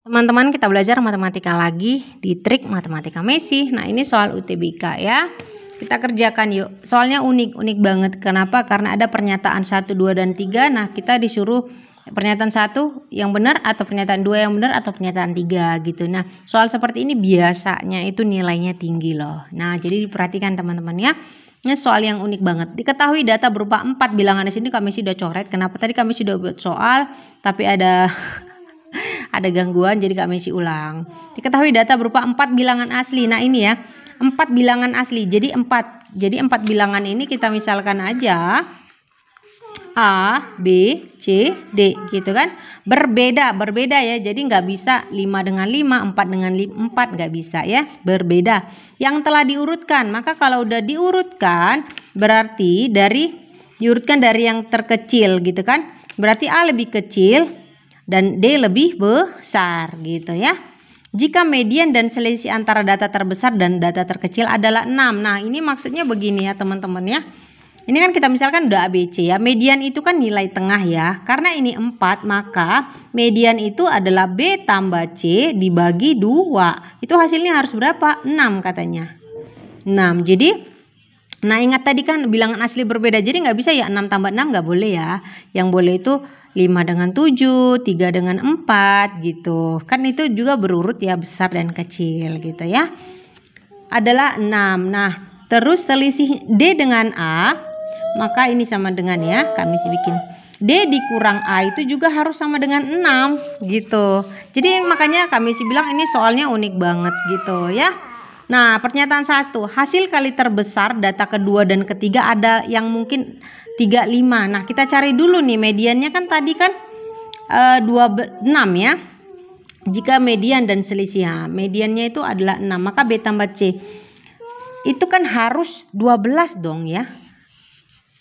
Teman-teman, kita belajar matematika lagi di trik matematika Messi. Nah, ini soal UTBK ya. Kita kerjakan yuk. Soalnya unik banget. Kenapa? Karena ada pernyataan 1, 2, dan 3. Nah, kita disuruh pernyataan 1 yang benar atau pernyataan 2 yang benar atau pernyataan 3 gitu. Nah, soal seperti ini biasanya itu nilainya tinggi loh. Nah, jadi diperhatikan teman-teman ya. Ini soal yang unik banget. Diketahui data berupa 4 bilangan di sini kami sudah coret. Kenapa tadi kami sudah buat soal tapi ada gangguan jadi kami isi ulang. Diketahui data berupa 4 bilangan asli. Nah, ini ya, 4 bilangan asli. Jadi 4. Jadi 4 bilangan ini kita misalkan aja A, B, C, D gitu kan. Berbeda ya. Jadi nggak bisa 5 dengan 5, 4 dengan 4 nggak bisa ya. Berbeda. Yang telah diurutkan. Maka kalau udah diurutkan berarti diurutkan dari yang terkecil gitu kan. Berarti A lebih kecil dan D lebih besar gitu ya. Jika median dan selisih antara data terbesar dan data terkecil adalah 6. Nah, ini maksudnya begini ya teman-teman ya. Ini kan kita misalkan udah ABC ya. Median itu kan nilai tengah ya. Karena ini 4, maka median itu adalah B tambah C dibagi 2. Itu hasilnya harus berapa? 6 katanya. 6. Jadi nah, ingat tadi kan bilangan asli berbeda. Jadi nggak bisa ya 6 tambah 6 nggak boleh ya. Yang boleh itu 5 dengan 7, 3 dengan 4 gitu. Kan itu juga berurut ya, besar dan kecil gitu ya. Adalah 6. Nah, terus selisih D dengan A, maka ini sama dengan ya, kami sih bikin D dikurang A itu juga harus sama dengan 6 gitu. Jadi makanya kami sih bilang ini soalnya unik banget gitu ya. Nah, pernyataan 1, hasil kali terbesar data kedua dan ketiga ada yang mungkin 3, 5. Nah, kita cari dulu nih mediannya kan tadi kan 6 ya. Jika median dan selisih, mediannya itu adalah 6, maka B tambah C itu kan harus 12 dong ya.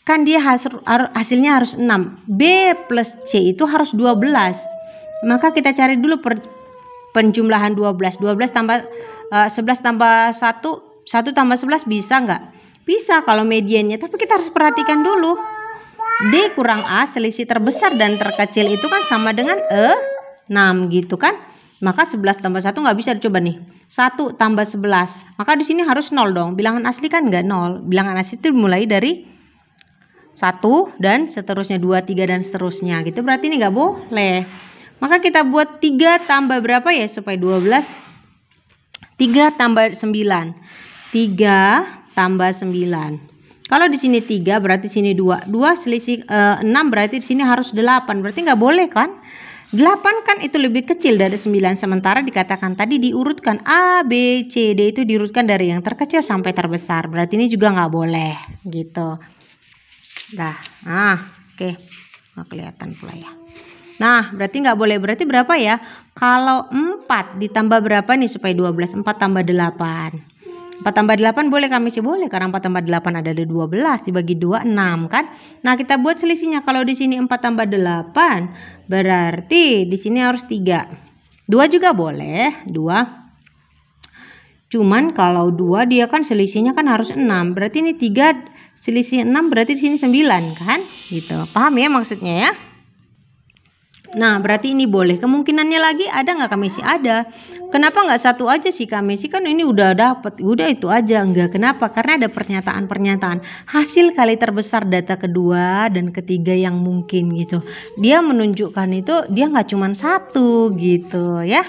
Kan dia hasilnya harus 6. B plus C itu harus 12. Maka kita cari dulu penjumlahan 12. 12 tambah 11 tambah 1, 1 tambah 11 bisa nggak? Bisa kalau mediannya, tapi kita harus perhatikan dulu. D kurang A, selisih terbesar dan terkecil itu kan sama dengan 6 gitu kan. Maka 11 tambah 1 nggak bisa dicoba nih. 1 tambah 11. Maka di sini harus 0 dong. Bilangan asli kan nggak 0. Bilangan asli itu mulai dari 1 dan seterusnya 2, 3 dan seterusnya gitu. Berarti ini nggak boleh. Maka kita buat 3 tambah berapa ya supaya 12? 3 tambah 9. 3 tambah 9. Kalau di sini 3 berarti sini 2. 2 selisih 6 berarti di sini harus 8. Berarti nggak boleh kan? 8 kan itu lebih kecil dari 9. Sementara dikatakan tadi diurutkan A, B, C, D itu diurutkan dari yang terkecil sampai terbesar. Berarti ini juga nggak boleh gitu. Dah. Nah, oke. Nggak kelihatan pula ya. Nah, berarti nggak boleh. Berarti berapa ya? Kalau 4 ditambah berapa nih supaya 12? 4 tambah 8. 4 tambah 8 boleh kami sih boleh. Karena 4 tambah 8 ada 12. Dibagi 2, 6 kan? Nah, kita buat selisihnya. Kalau di sini 4 tambah 8. Berarti di sini harus 3. 2 juga boleh. 2. Cuman kalau 2 dia kan selisihnya kan harus 6. Berarti ini 3 selisih 6 berarti di sini 9 kan? Gitu. Paham ya maksudnya ya? Nah, berarti ini boleh. Kemungkinannya lagi ada nggak kami sih? Ada. Kenapa nggak 1 aja sih kami sih? Kan ini udah dapet. Udah itu aja. Enggak. Kenapa? Karena ada pernyataan-pernyataan. Hasil kali terbesar data kedua dan ketiga yang mungkin gitu. Dia menunjukkan itu dia nggak cuma 1 gitu ya.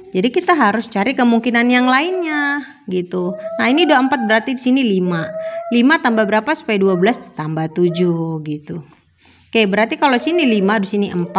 Jadi kita harus cari kemungkinan yang lainnya gitu. Nah, ini udah 4 berarti di sini 5. 5 tambah berapa supaya 12 tambah 7 gitu. Oke, berarti kalau sini 5, di sini 4,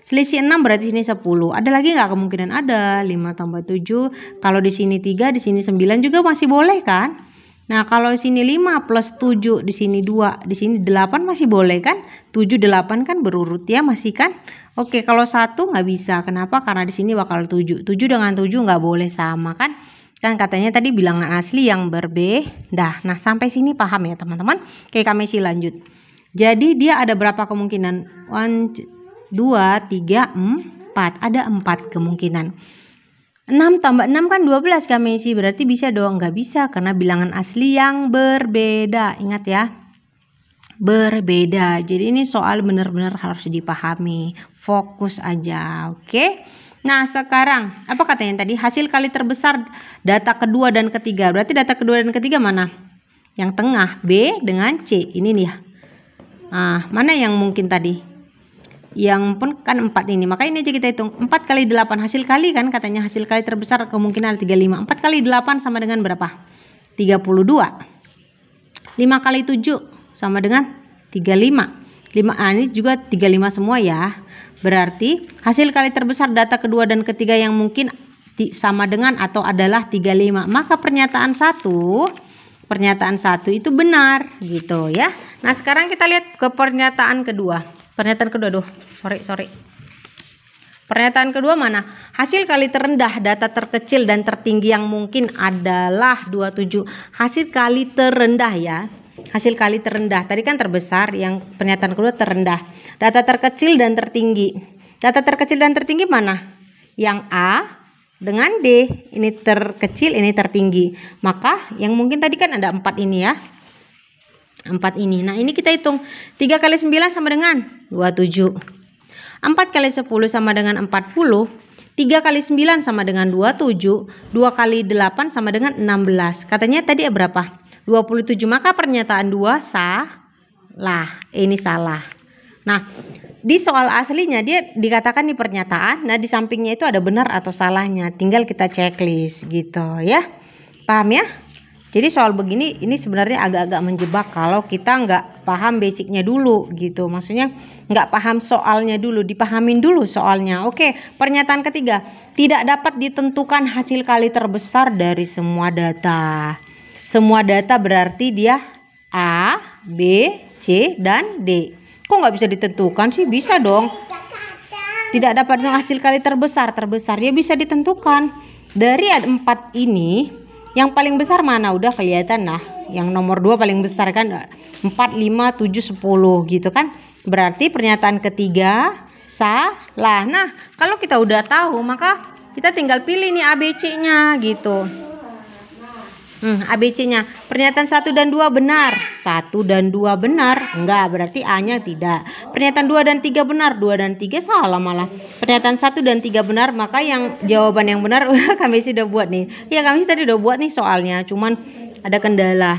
selisih 6 berarti sini 10. Ada lagi nggak kemungkinan? Ada. 5 tambah 7. Kalau di sini 3, di sini 9 juga masih boleh kan? Nah, kalau di sini 5 plus 7, di sini 2, di sini 8 masih boleh kan? 7, 8 kan berurut ya masih kan? Oke, kalau 1 nggak bisa. Kenapa? Karena di sini bakal 7. 7 dengan 7 nggak boleh sama kan? Kan katanya tadi bilangan asli yang berbeda. Nah, sampai sini paham ya teman-teman? Oke, kami sih lanjut. Jadi dia ada berapa kemungkinan? 1, 2, 3, 4. Ada 4 kemungkinan. 6 tambah 6 kan 12 kami isi. Berarti bisa dong? Nggak bisa karena bilangan asli yang berbeda. Ingat ya. Berbeda. Jadi ini soal benar-benar harus dipahami. Fokus aja. Oke. Nah, sekarang apa katanya tadi? Hasil kali terbesar data kedua dan ketiga. Berarti data kedua dan ketiga mana? Yang tengah, B dengan C. Ini nih. Nah, mana yang mungkin tadi? Yang pun kan 4 ini. Maka ini aja kita hitung. 4 kali 8 hasil kali kan katanya hasil kali terbesar kemungkinan 35. 4 kali 8 sama dengan berapa? 32. 5 kali 7 sama dengan 35. Ini juga 35 semua ya. Berarti hasil kali terbesar data kedua dan ketiga yang mungkin sama dengan atau adalah 35. Maka pernyataan satu itu benar gitu ya. Nah, sekarang kita lihat ke pernyataan kedua. Pernyataan kedua, sorry. Pernyataan kedua mana? Hasil kali terendah data terkecil dan tertinggi yang mungkin adalah 27. Hasil kali terendah ya. Hasil kali terendah. Tadi kan terbesar, yang pernyataan kedua terendah. Data terkecil dan tertinggi. Data terkecil dan tertinggi mana? Yang A dengan D. Ini terkecil, ini tertinggi. Maka yang mungkin tadi kan ada 4 ini ya. 4 ini. Nah, ini kita hitung. 3 kali 9 sama dengan 27. 4 kali 10 sama dengan 40. 3 kali 9 sama dengan 27. 2 kali 8 sama dengan 16. Katanya tadi berapa? 27. Maka pernyataan 2 salah. Ini salah. Nah, di soal aslinya dia dikatakan di pernyataan. Nah, di sampingnya itu ada benar atau salahnya. Tinggal kita checklist gitu ya. Paham ya? Jadi soal begini ini sebenarnya agak-agak menjebak kalau kita nggak paham basicnya dulu gitu. Maksudnya nggak paham soalnya dulu, dipahamin dulu soalnya. Oke, pernyataan ketiga. Tidak dapat ditentukan hasil kali terbesar dari semua data. Semua data berarti dia A, B, C, dan D. Kok nggak bisa ditentukan sih? Bisa dong. Tidak dapat hasil kali terbesar ya bisa ditentukan. Dari 4 ini, yang paling besar mana? Udah kelihatan lah. Yang nomor 2 paling besar kan 4, 5, 7, 10 gitu kan. Berarti pernyataan ketiga salah. Nah, kalau kita udah tahu maka kita tinggal pilih nih ABC-nya gitu. ABC-nya. Pernyataan 1 dan 2 benar. 1 dan 2 benar. Enggak, berarti A-nya tidak. Pernyataan 2 dan 3 benar. 2 dan 3 salah malah. Pernyataan 1 dan 3 benar. Maka yang jawaban yang benar kami sih udah buat nih. Ya, kami tadi udah buat nih soalnya. Cuman ada kendala.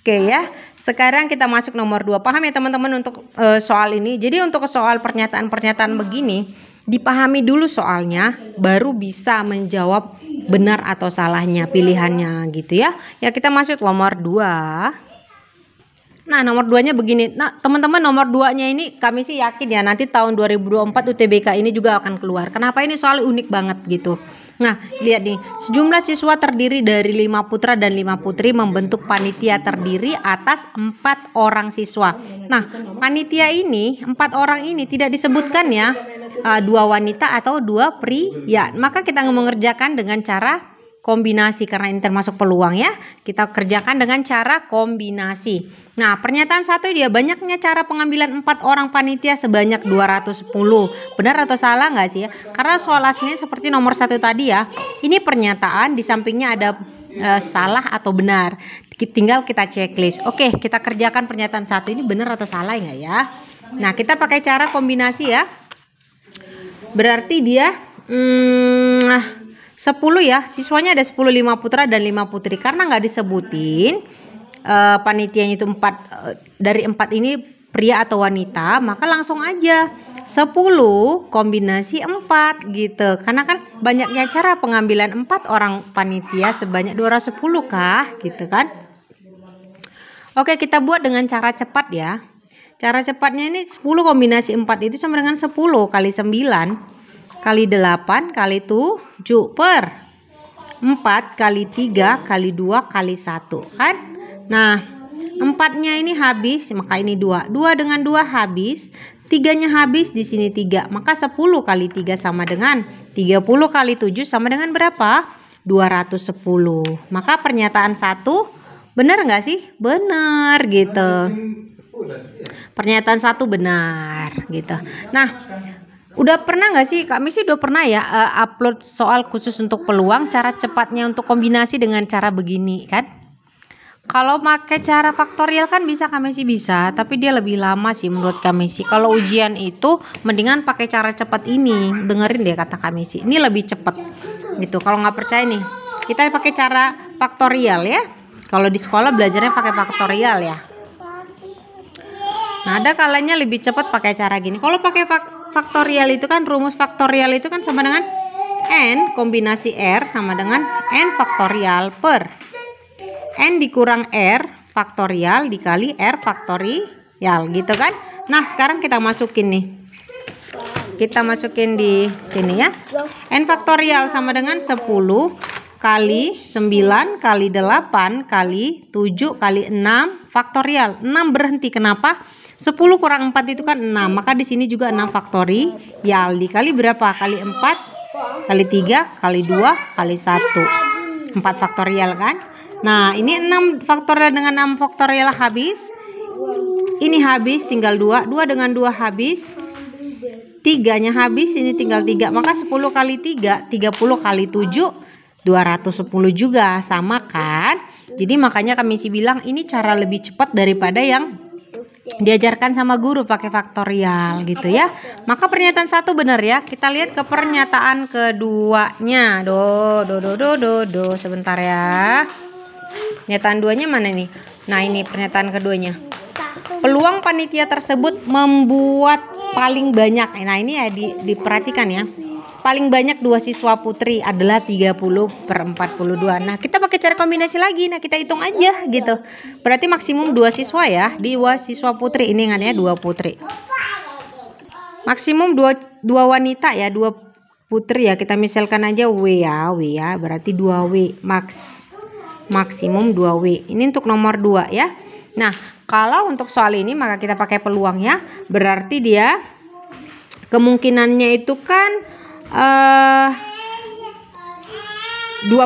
Oke ya. Sekarang kita masuk nomor 2. Paham ya teman-teman untuk soal ini. Jadi untuk soal pernyataan-pernyataan begini, dipahami dulu soalnya, baru bisa menjawab benar atau salahnya pilihannya gitu ya. Ya, kita masuk nomor 2. Nah, nomor 2-nya begini. Nah, teman-teman, nomor 2-nya ini kami sih yakin ya nanti tahun 2024 UTBK ini juga akan keluar. Kenapa ini soal unik banget gitu. Nah, lihat nih. Sejumlah siswa terdiri dari 5 putra dan 5 putri membentuk panitia terdiri atas 4 orang siswa. Nah, panitia ini 4 orang ini tidak disebutkan ya 2 wanita atau 2 pria. Maka kita mengerjakan dengan cara kombinasi karena ini termasuk peluang ya. Kita kerjakan dengan cara kombinasi. Nah, pernyataan 1 dia banyaknya cara pengambilan 4 orang panitia sebanyak 210. Benar atau salah nggak sih ya? Karena soal aslinya seperti nomor 1 tadi ya. Ini pernyataan di sampingnya ada salah atau benar. Tinggal kita checklist. Oke, kita kerjakan pernyataan 1 ini benar atau salah nggak ya? Nah, kita pakai cara kombinasi ya. Berarti dia 10 ya, siswanya ada 10, 5 putra dan 5 putri. Karena nggak disebutin panitianya itu 4 dari 4 ini pria atau wanita, maka langsung aja 10 kombinasi 4 gitu. Karena kan banyaknya cara pengambilan 4 orang panitia sebanyak 210 kah gitu kan. Oke, kita buat dengan cara cepat ya. Cara cepatnya ini 10 kombinasi 4 itu sama dengan 10 kali 9 kali 8 kali 7 per 4 kali 3 kali 2 kali 1 kan. Nah, 4-nya ini habis, maka ini 2. 2 dengan 2 habis, 3-nya habis, di sini 3. Maka 10 kali 3 sama dengan 30 kali 7 sama dengan berapa? 210. Maka pernyataan 1 benar nggak sih? Benar gitu. Pernyataan 1 benar gitu. Nah, udah pernah nggak sih? Kami sih udah pernah ya upload soal khusus untuk peluang cara cepatnya untuk kombinasi dengan cara begini kan. Kalau pakai cara faktorial kan bisa kami sih bisa, tapi dia lebih lama sih menurut kami sih. Kalau ujian itu mendingan pakai cara cepat ini. Dengerin deh kata kami sih. Ini lebih cepat gitu. Kalau nggak percaya nih, kita pakai cara faktorial ya. Kalau di sekolah belajarnya pakai faktorial ya. Nah, ada kalanya lebih cepat pakai cara gini. Kalau pakai faktorial itu kan rumus faktorial itu kan sama dengan n kombinasi r sama dengan n faktorial per n dikurang r faktorial dikali r faktorial gitu kan. Nah, sekarang kita masukin nih. Kita masukin di sini ya. N faktorial sama dengan 10 kali 9 kali 8 kali 7 kali 6 faktorial. 6 berhenti. Kenapa? 10 kurang 4 itu kan 6. Maka di sini juga 6 faktorial dikali berapa? Kali 4 kali 3 kali 2 kali 1. 4 faktorial kan? Nah, ini 6 faktorial dengan 6 faktorial habis. Ini habis, tinggal 2. 2 dengan 2 habis. 3-nya habis, ini tinggal 3. Maka 10 kali 3, 30 kali 7, 210 juga. Sama kan? Jadi makanya kami sih bilang ini cara lebih cepat daripada yang diajarkan sama guru pakai faktorial gitu ya. Maka pernyataan 1 benar ya. Kita lihat ke pernyataan keduanya. Do. Sebentar ya. Pernyataan 2-nya mana nih? Nah, ini pernyataan keduanya. Peluang panitia tersebut membuat paling banyak. Nah, ini ya diperhatikan ya. Paling banyak 2 siswa putri adalah 30/42. Nah, kita pakai cara kombinasi lagi. Nah, kita hitung aja gitu. Berarti maksimum 2 siswa ya. 2 siswa putri. Ini ingatnya 2 putri. Maksimum 2 wanita ya. 2 putri ya. Kita misalkan aja W ya. Berarti 2W maksimum 2W. Ini untuk nomor 2 ya. Nah, kalau untuk soal ini maka kita pakai peluangnya. Berarti dia kemungkinannya itu kan 2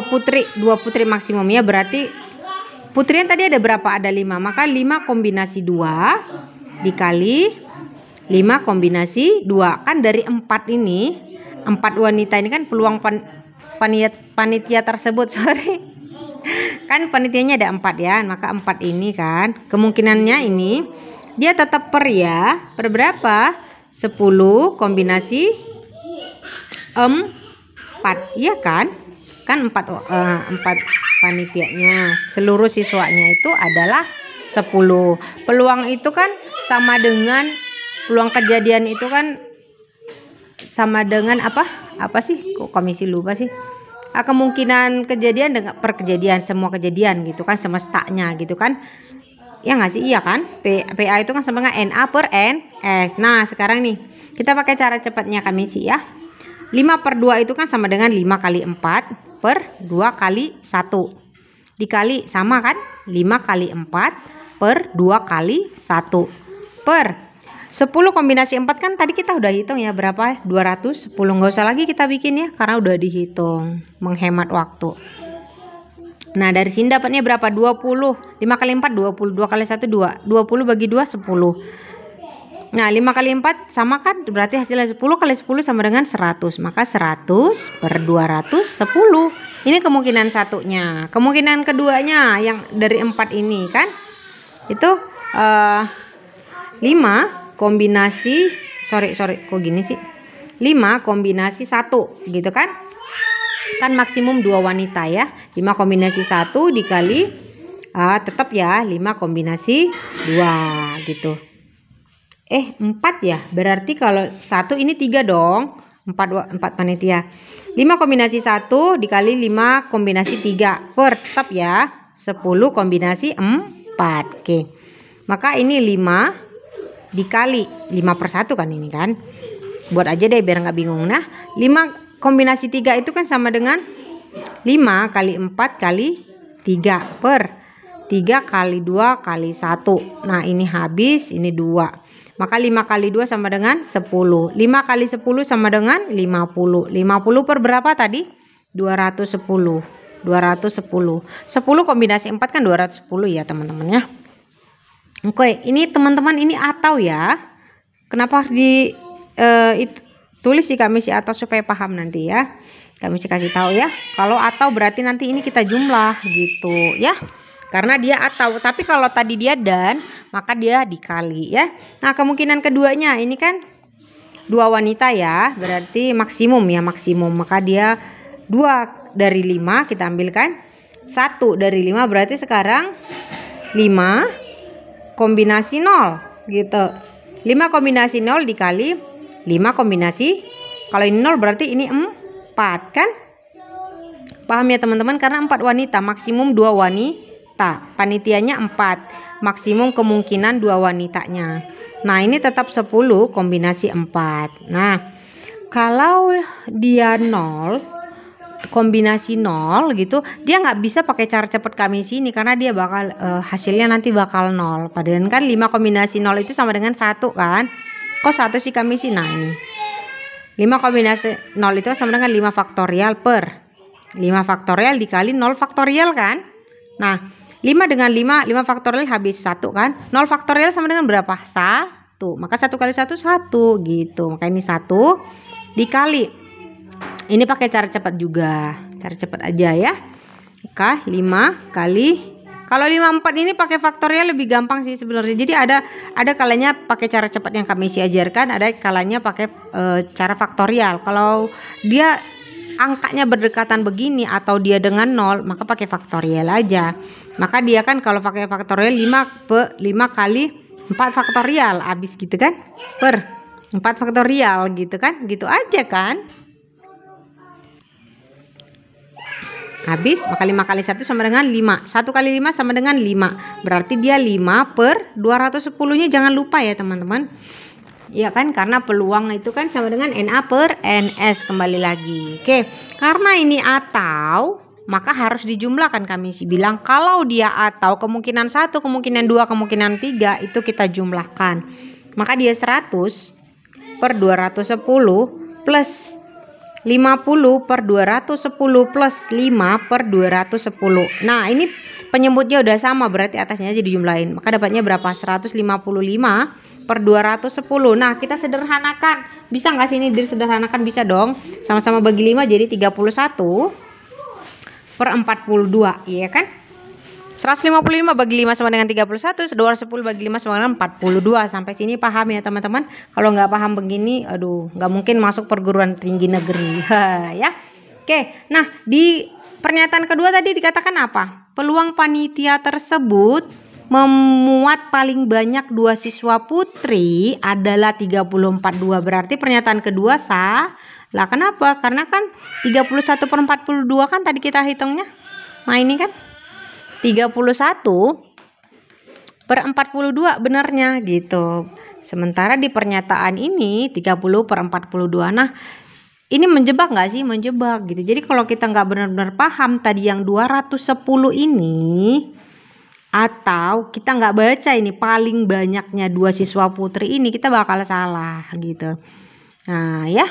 putri maksimum ya. Berarti putri yang tadi ada berapa? Ada 5. Maka 5 kombinasi 2 dikali 5 kombinasi 2. Kan dari 4 ini, 4 wanita ini kan peluang panitia tersebut, sorry. Kan panitianya ada 4 ya. Maka 4 ini kan kemungkinannya ini dia tetap per ya. Per berapa? 10 kombinasi 4. Iya kan? Kan 4 panitianya. Seluruh siswanya itu adalah 10. Peluang itu kan sama dengan peluang kejadian itu kan sama dengan apa? Apa sih? Kok komisi lupa sih? Kemungkinan kejadian dengan per kejadian, semua kejadian gitu kan, semestanya gitu kan. Ya nggak sih? Iya kan? PA itu kan sama dengan NA per NS. Nah, sekarang nih kita pakai cara cepatnya kami sih ya. 5/2 itu kan sama dengan 5 kali 4 per 2 kali 1. Dikali sama kan? 5 kali 4 per 2 kali 1 per 10 kombinasi 4 kan tadi kita udah hitung ya berapa? 210. Nggak usah lagi kita bikin ya karena udah dihitung. Menghemat waktu. Nah, dari sini dapatnya berapa? 20. 5 kali 4 20. 2 kali 1 2. 20 bagi 2 10. Nah, 5 kali 4 sama kan? Berarti hasilnya 10 kali 10 sama dengan 100. Maka 100 per 210. Ini kemungkinan satunya. Kemungkinan keduanya yang dari 4 ini kan? Itu 5 kombinasi sorry kok gini sih, 5 kombinasi 1 gitu kan maksimum 2 wanita ya. 5 kombinasi 1 dikali tetap ya 5 kombinasi 2 gitu. 4 ya, berarti kalau 1 ini 3 dong. 4 panitia. 5 kombinasi 1 dikali 5 kombinasi 3 per tetap ya 10 kombinasi 4. Oke. Maka ini 5 dikali 5/1 kan ini kan. Buat aja deh biar nggak bingung. Nah, 5 kombinasi 3 itu kan sama dengan 5 kali 4 kali 3 per 3 kali 2 kali 1. Nah, ini habis, ini 2. Maka 5 kali 2 sama dengan 10. 5 kali 10 sama dengan 50. 50 per berapa tadi? 210. 210. 10 kombinasi 4 kan 210 ya teman-teman ya. Oke, ini teman-teman ini atau ya. Kenapa tulis sih kami sih atau supaya paham nanti ya. Kami sih kasih tahu ya. Kalau atau berarti nanti ini kita jumlah gitu ya. karena dia atau. Tapi kalau tadi dia dan, maka dia dikali ya. Nah, kemungkinan keduanya ini kan 2 wanita ya, berarti maksimum ya, maksimum. Maka dia 2 dari 5 kita ambilkan. 1 dari 5 berarti sekarang 5 kombinasi 0 gitu. 5 kombinasi 0 dikali 5 kombinasi, kalau ini 0 berarti ini 4 kan? Paham ya teman-teman? Karena 4 wanita, maksimum 2 wanita. Panitianya 4, maksimum kemungkinan 2 wanitanya. Nah, ini tetap 10 kombinasi 4. Nah, kalau dia 0 kombinasi 0 gitu, dia nggak bisa pakai cara cepat kami sini karena dia bakal hasilnya nanti bakal 0. Padahal kan 5 kombinasi 0 itu sama dengan 1 kan? Kok 1 sih kami sih? Nah, ini 5 kombinasi 0 itu sama dengan 5 faktorial per 5 faktorial dikali 0 faktorial kan? Nah, 5 dengan 5 faktorial habis 1 kan? 0 faktorial sama dengan berapa? 1. Maka 1 kali 1 1 gitu. Maka ini 1 dikali. Ini pakai cara cepat juga. Cara cepat aja ya. Maka 5 kali, kalau 54 ini pakai faktorial lebih gampang sih sebenarnya. Jadi ada kalanya pakai cara cepat yang kami ajarkan, ada kalanya pakai cara faktorial. Kalau dia angkanya berdekatan begini atau dia dengan 0, maka pakai faktorial aja. Maka dia kan kalau pakai faktorial 5 kali 4 faktorial habis gitu kan, per 4 faktorial gitu kan, gitu aja kan. Habis, maka 5 kali 1 sama dengan 5. 1 kali 5 sama dengan 5. Berarti dia 5 per 210 nya jangan lupa ya teman-teman. Ya kan, karena peluang itu kan sama dengan NA per NS kembali lagi. Oke, karena ini atau, maka harus dijumlahkan. Kami sih bilang kalau dia atau kemungkinan 1, kemungkinan 2, kemungkinan 3 itu kita jumlahkan. Maka dia 100 per 210 plus 50 per 210 plus 5 per 210. Nah, ini penyebutnya udah sama, berarti atasnya aja dijumlahin. Maka dapatnya berapa? 155 per 210. Nah, kita sederhanakan. Bisa nggak sih ini disederhanakan? Bisa dong. Sama-sama bagi 5 jadi 31 per 42, iya kan? 155 bagi 5 sama dengan 31, 210 bagi 5 sama dengan 42. Sampai sini paham ya teman-teman? Kalau nggak paham begini, aduh, nggak mungkin masuk perguruan tinggi negeri. Ya. Oke, nah di pernyataan kedua tadi dikatakan apa? Peluang panitia tersebut memuat paling banyak 2 siswa putri adalah 34,2. Berarti pernyataan kedua sah. Lah kenapa? Karena kan 31 per 42 kan tadi kita hitungnya. Nah ini kan 31 per 42 benarnya gitu. Sementara di pernyataan ini 30 per 42. Nah, ini menjebak nggak sih? Menjebak gitu. Jadi kalau kita nggak benar-benar paham tadi yang 210 ini, atau kita nggak baca ini paling banyaknya 2 siswa putri ini, kita bakal salah gitu. Nah ya,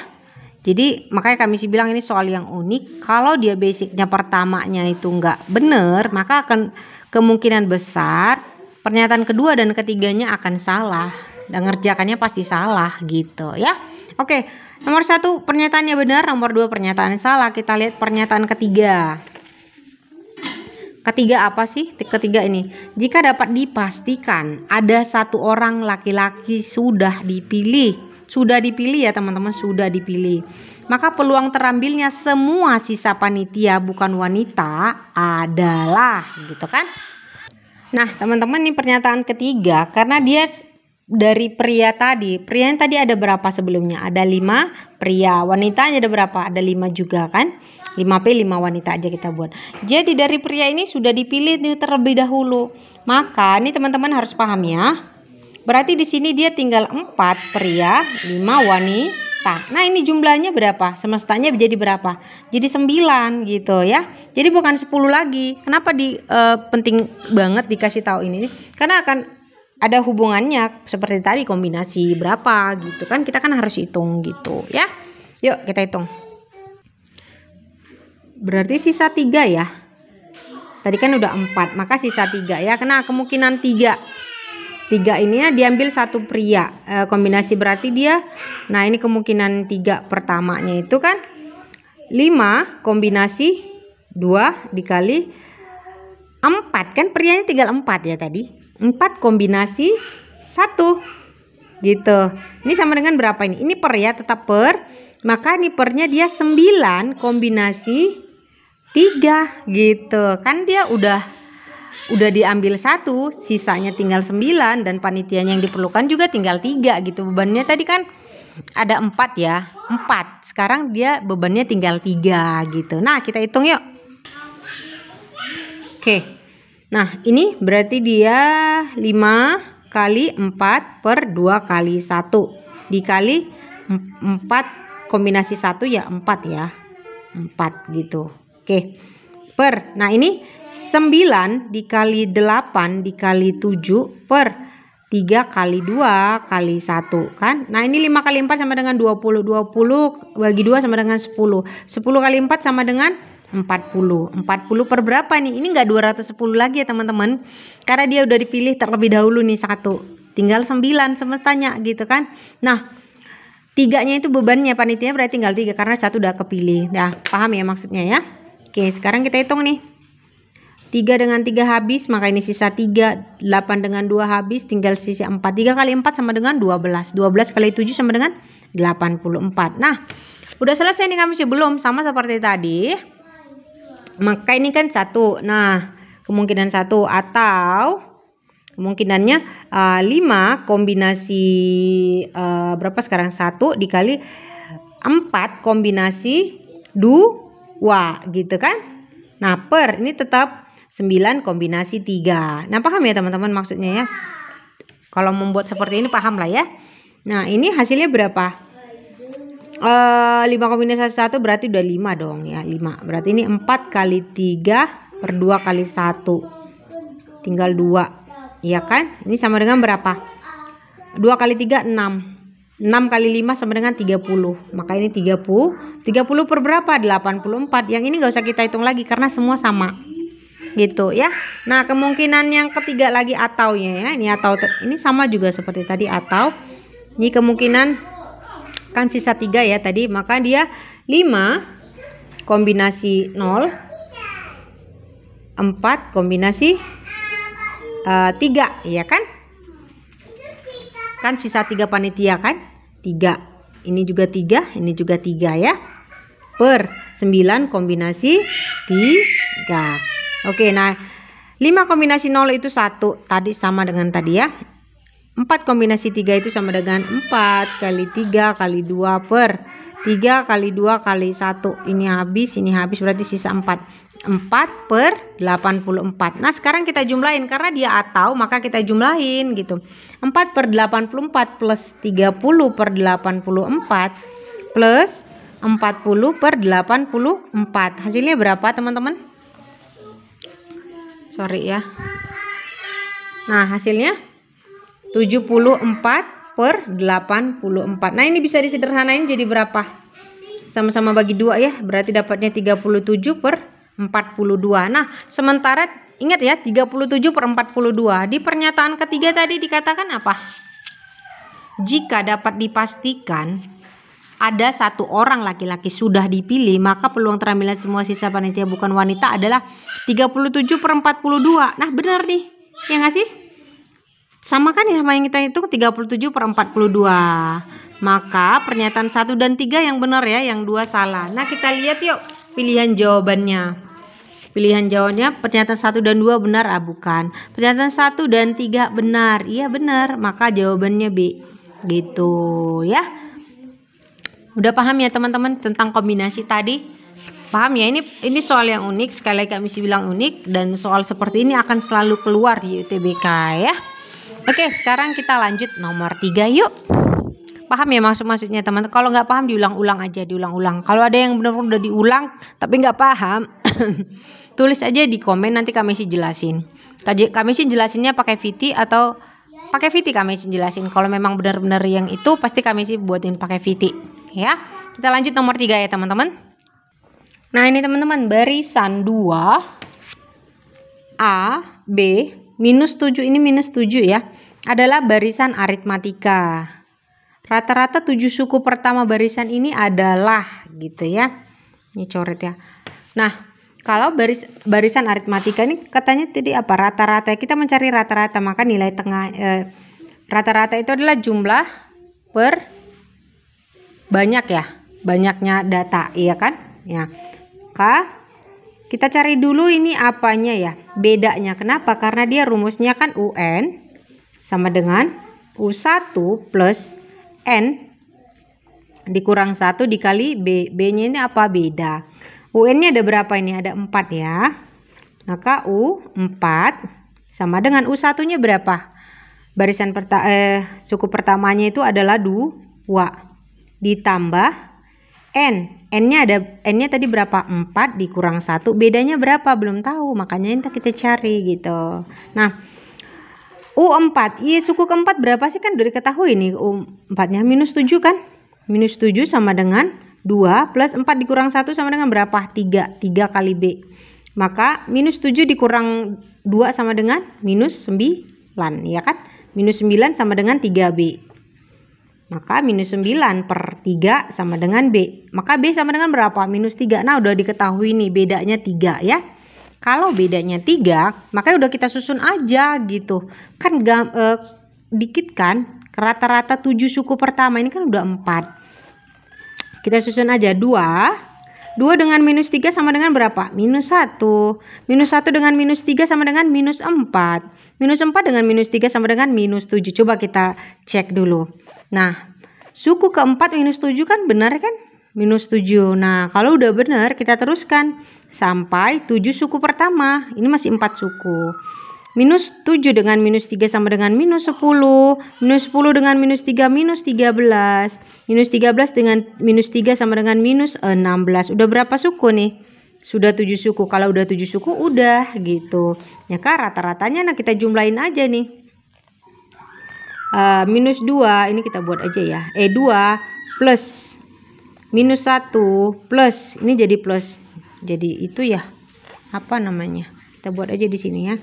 jadi makanya kami sih bilang ini soal yang unik. Kalau dia basicnya pertamanya itu nggak benar, maka akan kemungkinan besar pernyataan kedua dan ketiganya akan salah, dan ngerjakannya pasti salah gitu ya. Oke, nomor 1 pernyataannya benar, nomor 2 pernyataan salah. Kita lihat pernyataan ketiga. Ketiga apa sih? Ketiga ini, jika dapat dipastikan ada 1 orang laki-laki sudah dipilih ya teman-teman, sudah dipilih, maka peluang terambilnya semua sisa panitia bukan wanita adalah gitu kan. Nah teman-teman, ini pernyataan ketiga karena dia dari pria tadi. Pria yang tadi ada berapa sebelumnya? Ada 5 pria. Wanitanya ada berapa? Ada 5 juga kan? 5P 5 wanita aja kita buat. Jadi dari pria ini sudah dipilih terlebih dahulu. Maka ini teman-teman harus paham ya. Berarti di sini dia tinggal 4 pria, 5 wanita. Nah, ini jumlahnya berapa? Semestanya jadi berapa? Jadi 9 gitu ya. Jadi bukan 10 lagi. Kenapa penting banget dikasih tahu ini? Karena akan ada hubungannya seperti tadi kombinasi berapa gitu kan. Kita kan harus hitung gitu ya. Yuk kita hitung. Berarti sisa 3 ya. Tadi kan udah 4, maka sisa 3 ya. Karena kemungkinan 3 ini ya diambil 1 pria, kombinasi berarti dia, nah ini kemungkinan 3 pertamanya itu kan 5 kombinasi 2 dikali 4 kan perianya tinggal 4 ya tadi. 4 kombinasi 1 gitu. Ini sama dengan berapa ini? Ini per ya, tetap per. Maka ini pernya dia 9 kombinasi 3 gitu. Kan dia udah diambil 1, sisanya tinggal 9 dan panitianya yang diperlukan juga tinggal 3 gitu. Bebannya tadi kan ada 4 ya. 4. Sekarang dia bebannya tinggal 3 gitu. Nah, kita hitung yuk. Oke. Nah, ini berarti dia 5 kali 4 per 2 kali 1 dikali 4 kombinasi 1 ya 4 ya. 4 gitu. Oke. Per. Nah, ini 9 dikali 8 dikali 7 per 3 kali 2 kali 1 kan. Nah, ini 5 kali 4 sama dengan 20. 20 bagi 2 sama dengan 10. 10 kali 4 sama dengan 40. 40 per berapa nih? Ini enggak 210 lagi ya teman-teman. Karena dia udah dipilih terlebih dahulu nih 1. Tinggal 9 semestanya gitu kan. Nah, 3-nya itu bebannya panitia berarti tinggal 3 karena 1 udah kepilih. Nah, paham ya maksudnya ya? Oke, sekarang kita hitung nih. 3 dengan 3 habis, maka ini sisa 3. 8 dengan 2 habis, tinggal sisa 4. 3 kali 4 sama dengan 12. 12 kali 7 sama dengan 84. Nah, udah selesai nih kami sih belum? Sama seperti tadi. Maka ini kan 1. Nah, kemungkinan 1 atau kemungkinannya 5 kombinasi berapa sekarang? 1 dikali 4 kombinasi 2 gitu kan. Nah, per ini tetap 9 kombinasi 3. Nah, paham ya teman-teman maksudnya ya? Kalau membuat seperti ini paham lah ya. Nah, ini hasilnya berapa? 5 kombinasi 1 berarti udah 5 dong ya. 5 berarti ini 4 kali 3 per 2 kali 1 tinggal 2 iya kan. Ini sama dengan berapa? 2 kali 3 6. 6 kali 5 sama dengan 30. Maka ini 30 per berapa? 84. Yang ini gak usah kita hitung lagi karena semua sama gitu ya. Nah, kemungkinan yang ketiga lagi ataunya ya. Ini atau ini sama juga seperti tadi atau. Ini kemungkinan kan sisa 3 ya tadi, maka dia 5 kombinasi 0 4 kombinasi 3 ya kan. Kan sisa 3 panitia kan 3, ini juga 3, ini juga 3 ya, per 9 kombinasi 3. Oke, nah 5 kombinasi 0 itu 1 tadi sama dengan tadi ya. 4 kombinasi 3 itu sama dengan 4 kali 3 kali 2 per 3 kali 2 kali 1. Ini habis berarti sisa 4. 4 per 84. Nah, sekarang kita jumlahin karena dia atau maka kita jumlahin gitu. 4 per 84 plus 30 per 84 plus 40 per 84. Hasilnya berapa teman-teman? Sorry ya. Nah, hasilnya 74 per 84. Nah, ini bisa disederhanain jadi berapa? Sama-sama bagi 2 ya. Berarti dapatnya 37 per 42. Nah, sementara ingat ya 37 per 42. Di pernyataan ketiga tadi dikatakan apa? Jika dapat dipastikan ada 1 orang laki-laki sudah dipilih, maka peluang terambilnya semua sisa panitia bukan wanita adalah 37 per 42. Nah, benar nih. Ya nggak sih? Sama kan ya sama yang kita hitung 37 per 42. Maka pernyataan 1 dan 3 yang benar ya, yang 2 salah. Nah, kita lihat yuk pilihan jawabannya. Pilihan jawabannya pernyataan 1 dan 2 benar, bukan. Pernyataan 1 dan 3 benar. Iya benar, maka jawabannya B. Gitu ya. Udah paham ya teman-teman tentang kombinasi tadi? Paham ya, ini soal yang unik, sekali lagi kami bilang unik, dan soal seperti ini akan selalu keluar di UTBK ya. Oke, sekarang kita lanjut nomor 3 yuk. Paham ya maksudnya teman-teman? Kalau nggak paham diulang-ulang aja, diulang-ulang. Kalau ada yang benar-benar udah diulang tapi nggak paham, tulis aja di komen, nanti kami sih jelasin. Kami sih jelasinnya pakai VT atau pakai VT kami sih jelasin. Kalau memang benar-benar yang itu pasti kami sih buatin pakai VT ya. Kita lanjut nomor 3 ya teman-teman. Nah, ini teman-teman barisan 2 A B minus 7, ini minus 7 ya, adalah barisan aritmatika. Rata-rata 7 suku pertama barisan ini adalah gitu ya. Ini coret ya. Nah, Kalau barisan aritmatika ini katanya tadi apa? Rata-rata. Kita mencari rata-rata, maka nilai tengah rata-rata itu adalah jumlah per banyak ya, banyaknya data, iya kan? Ya. Kita cari dulu ini apanya ya? Bedanya. Kenapa? Karena dia rumusnya kan UN sama dengan U1 plus N dikurang 1 dikali B. B-nya ini apa? Beda. UN-nya ada berapa ini? Ada 4 ya. Maka U4 sama dengan U1-nya berapa? Barisan suku pertamanya itu adalah 2 ditambah N. N-nya tadi berapa? 4 dikurang 1. Bedanya berapa? Belum tahu. Makanya kita cari gitu. Nah, U4. Iya, suku keempat berapa sih? Kan udah diketahui nih U4-nya. -7 kan? -7 sama dengan 2 plus 4 dikurang 1 sama dengan berapa? 3. 3 kali B. Maka -7 dikurang 2 sama dengan -9. Ya kan? -9 sama dengan 3B. Maka -9 per 3 sama dengan B. Maka B sama dengan berapa? -3. Nah, udah diketahui nih bedanya 3 ya. Kalau bedanya 3, maka udah kita susun aja gitu. Kan dikit kan? Rata-rata 7 suku pertama ini kan udah 4. Kita susun aja 2 dengan -3 sama dengan berapa? -1. -1 dengan -3 sama dengan -4. -4 dengan -3 sama dengan -7. Coba kita cek dulu. Nah, suku keempat -7 kan benar kan? -7. Nah, kalau udah benar kita teruskan sampai 7 suku pertama. Ini masih 4 suku. -7 dengan -3 sama dengan -10. -10 dengan -3 -13. -13 dengan -3 sama dengan -16. Udah berapa suku nih? Sudah 7 suku. Kalau udah 7 suku udah gitu. Ya kan rata-ratanya nah kita jumlahin aja nih. -2 ini kita buat aja ya. 2 plus -1 plus ini jadi plus. Jadi itu ya. Apa namanya? Kita buat aja di sini ya.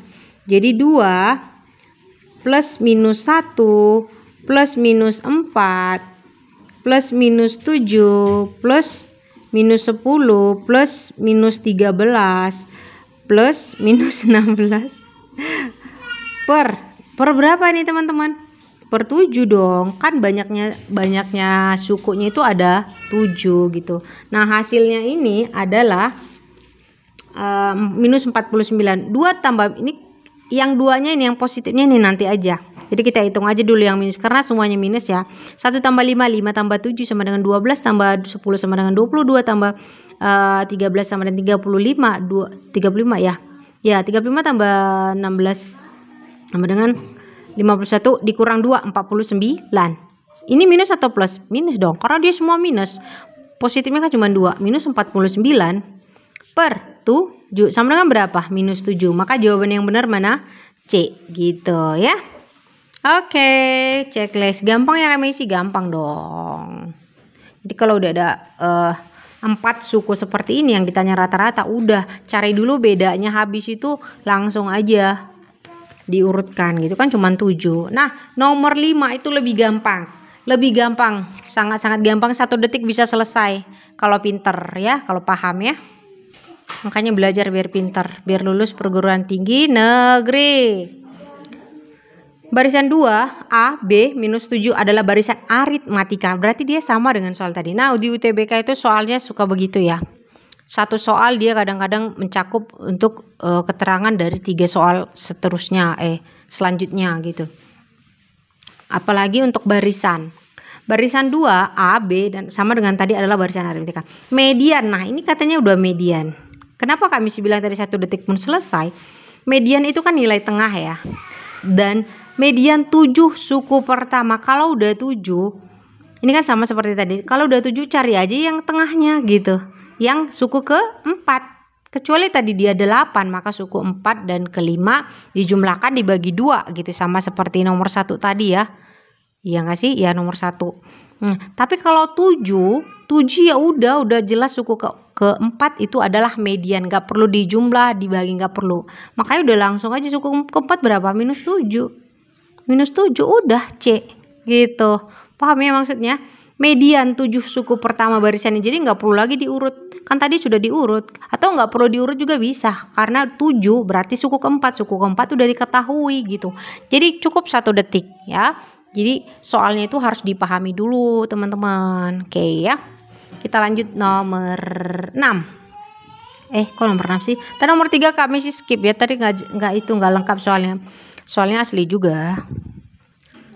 Jadi 2 plus -1 plus -4 plus -7 plus -10 plus -13 plus -16 per berapa nih teman-teman? Per 7 dong. Kan banyaknya sukunya itu ada 7 gitu. Nah, hasilnya ini adalah -49. 2 tambah ini yang duanya ini yang positifnya ini nanti aja. Jadi kita hitung aja dulu yang minus karena semuanya minus ya. 1 tambah 5, 5 tambah 7 sama dengan 12, tambah 10 sama dengan 22, tambah 13 sama dengan 35, 35 ya. Ya, 35 tambah 16 sama dengan 51 dikurang 2, 49. Ini minus atau plus? Minus dong, karena dia semua minus. Positifnya kan cuma 2, minus 49 per 7 sama dengan berapa? -7. Maka jawaban yang benar mana? C gitu ya. Oke, checklist. Gampang ya kami isi? Gampang dong. Jadi kalau udah ada 4 suku seperti ini yang ditanya rata-rata, udah cari dulu bedanya, habis itu langsung aja diurutkan gitu kan, cuma 7. Nah, nomor 5 itu lebih gampang. Lebih gampang, sangat-sangat gampang, 1 detik bisa selesai kalau pinter ya, kalau paham ya. Makanya belajar biar pinter, biar lulus perguruan tinggi negeri. Barisan 2 A, B, -7 adalah barisan aritmatika. Berarti dia sama dengan soal tadi. Nah, di UTBK itu soalnya suka begitu ya. Satu soal dia kadang-kadang mencakup untuk keterangan dari 3 soal seterusnya selanjutnya gitu. Apalagi untuk barisan. Barisan 2 A, B dan sama dengan tadi adalah barisan aritmatika. Median. Nah, ini katanya udah median. Kenapa kami sih bilang tadi 1 detik pun selesai? Median itu kan nilai tengah ya. Dan median 7 suku pertama. Kalau udah 7, ini kan sama seperti tadi. Kalau udah 7 cari aja yang tengahnya gitu. Yang suku ke-4. Kecuali tadi dia 8, maka suku 4 dan ke-5 dijumlahkan dibagi 2 gitu. Sama seperti nomor 1 tadi ya. Iya nggak sih? Ya nomor 1. Tapi kalau 7 ya udah jelas suku ke-4 itu adalah median, nggak perlu dijumlah, dibagi, nggak perlu. Makanya udah langsung aja suku ke-4 berapa? -7. -7 udah C gitu. Paham ya maksudnya? Median 7 suku pertama barisannya, jadi nggak perlu lagi diurut. kan tadi sudah diurut, atau nggak perlu diurut juga bisa, karena 7 berarti suku keempat udah diketahui gitu. Jadi cukup 1 detik ya. Jadi soalnya itu harus dipahami dulu teman-teman. Oke ya, kita lanjut nomor 6. Kok nomor 6 sih? Tadi nomor 3 kami sih skip ya, tadi nggak lengkap soalnya asli juga.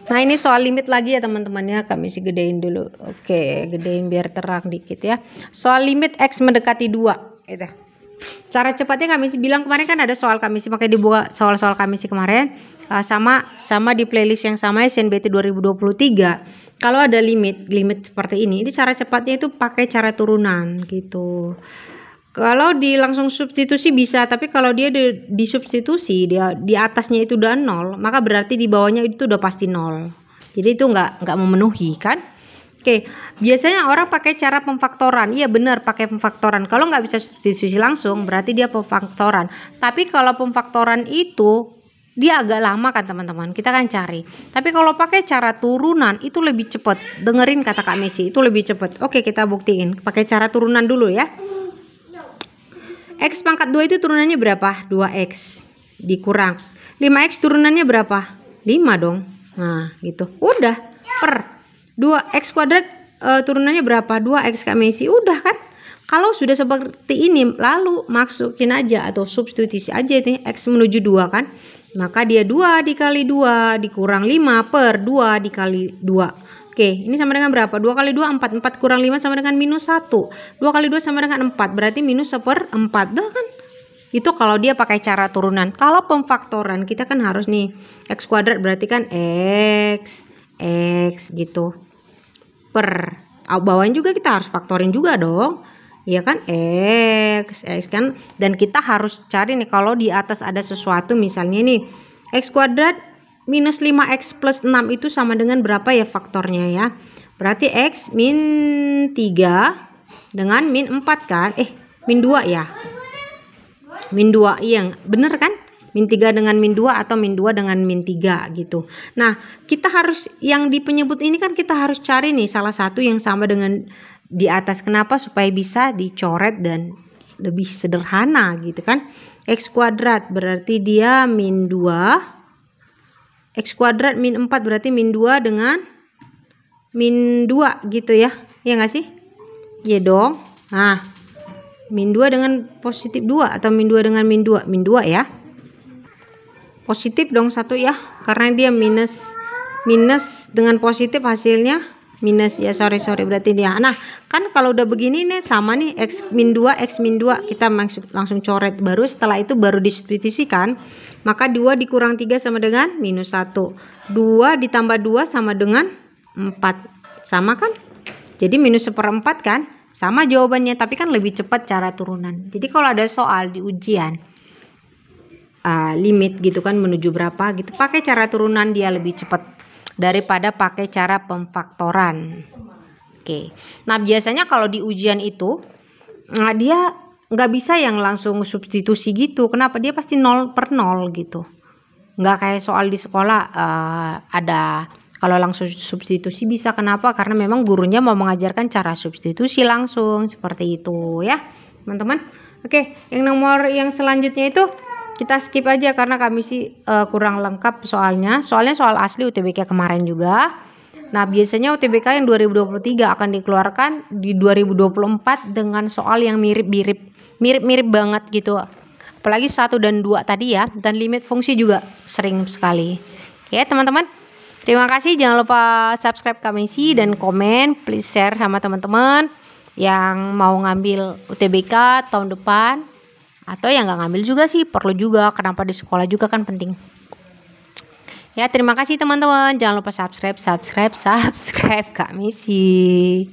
Nah ini soal limit lagi ya teman-teman ya, kami sih gedein dulu. Oke, gedein biar terang dikit ya. Soal limit X mendekati 2 gitu. Cara cepatnya kami sih bilang kemarin kan ada soal kami sih, makanya dibuat soal-soal kami sih kemarin sama di playlist yang sama SNBT 2023. Kalau ada limit seperti ini cara cepatnya itu pakai cara turunan gitu. Kalau langsung substitusi bisa, tapi kalau dia di substitusi dia di atasnya itu udah 0, maka berarti di bawahnya itu udah pasti 0. Jadi itu nggak memenuhi kan? Oke, biasanya orang pakai cara pemfaktoran. Iya benar, pakai pemfaktoran. Kalau nggak bisa substitusi langsung, berarti dia pemfaktoran. Tapi kalau pemfaktoran itu dia agak lama kan teman-teman, kita kan cari. Tapi kalau pakai cara turunan itu lebih cepat. Dengerin kata Kak Messi, itu lebih cepat. Oke, kita buktiin. Pakai cara turunan dulu ya. X pangkat 2 itu turunannya berapa? 2X dikurang 5X turunannya berapa? 5 dong. Nah gitu, udah per 2X kuadrat turunannya berapa? 2X Kak Messi. Udah kan? Kalau sudah seperti ini lalu masukin aja atau substitusi aja ini X menuju 2 kan, maka dia 2 dikali 2 dikurang 5 per 2 dikali 2. Oke, ini sama dengan berapa? 2 kali 2 4. 4 kurang 5 sama dengan minus 1. 2 kali 2 sama dengan 4. Berarti minus 1/4. Dah kan? Itu kalau dia pakai cara turunan. Kalau pemfaktoran kita kan harus nih X kuadrat berarti kan X gitu. Per bawahnya juga kita harus faktorin juga dong. Ya kan? X kan. Dan kita harus cari nih kalau di atas ada sesuatu misalnya nih X kuadrat minus 5X plus 6 itu sama dengan berapa ya faktornya ya? Berarti X min 3 dengan min 4 kan? Min 2 ya? Min 2, iya bener kan? Min 3 dengan min 2 atau min 2 dengan min 3 gitu. Nah kita harus yang di penyebut ini kan kita harus cari nih salah satu yang sama dengan di atas. Kenapa? Supaya bisa dicoret dan lebih sederhana gitu kan. X kuadrat berarti dia min 2. X kuadrat min 4 berarti min 2 dengan min 2 gitu ya. Ya nggak sih? Iya dong. Nah, min 2 dengan positif 2 atau min 2 dengan min 2? Min 2 ya. Positif dong satu ya. Karena dia minus dengan positif hasilnya minus ya. Sorry berarti dia. Nah, kan kalau udah begini nih sama nih X min 2 kita langsung coret. Baru setelah itu baru disubstitusikan. Maka 2 dikurang 3 sama dengan minus 1. 2 ditambah 2 sama dengan 4. Sama kan? Jadi minus 1/4 kan? Sama jawabannya, tapi kan lebih cepat cara turunan. Jadi kalau ada soal di ujian limit gitu kan menuju berapa gitu, pakai cara turunan dia lebih cepat daripada pakai cara pemfaktoran. Oke. Nah biasanya kalau di ujian itu dia nggak bisa yang langsung substitusi gitu. Kenapa? Dia pasti 0 per 0 gitu. Nggak kayak soal di sekolah ada kalau langsung substitusi bisa. Kenapa? Karena memang gurunya mau mengajarkan cara substitusi langsung seperti itu ya teman-teman. Oke, yang selanjutnya itu kita skip aja karena kami sih kurang lengkap soalnya soal asli UTBK kemarin juga. Nah biasanya UTBK yang 2023 akan dikeluarkan di 2024 dengan soal yang mirip banget gitu, apalagi 1 dan 2 tadi ya, dan limit fungsi juga sering sekali. Oke teman-teman, terima kasih, jangan lupa subscribe Kak Messi dan komen, please share sama teman-teman yang mau ngambil UTBK tahun depan, atau yang nggak ngambil juga sih perlu juga, kenapa di sekolah juga kan penting ya. Terima kasih teman-teman, jangan lupa subscribe Kak Messi.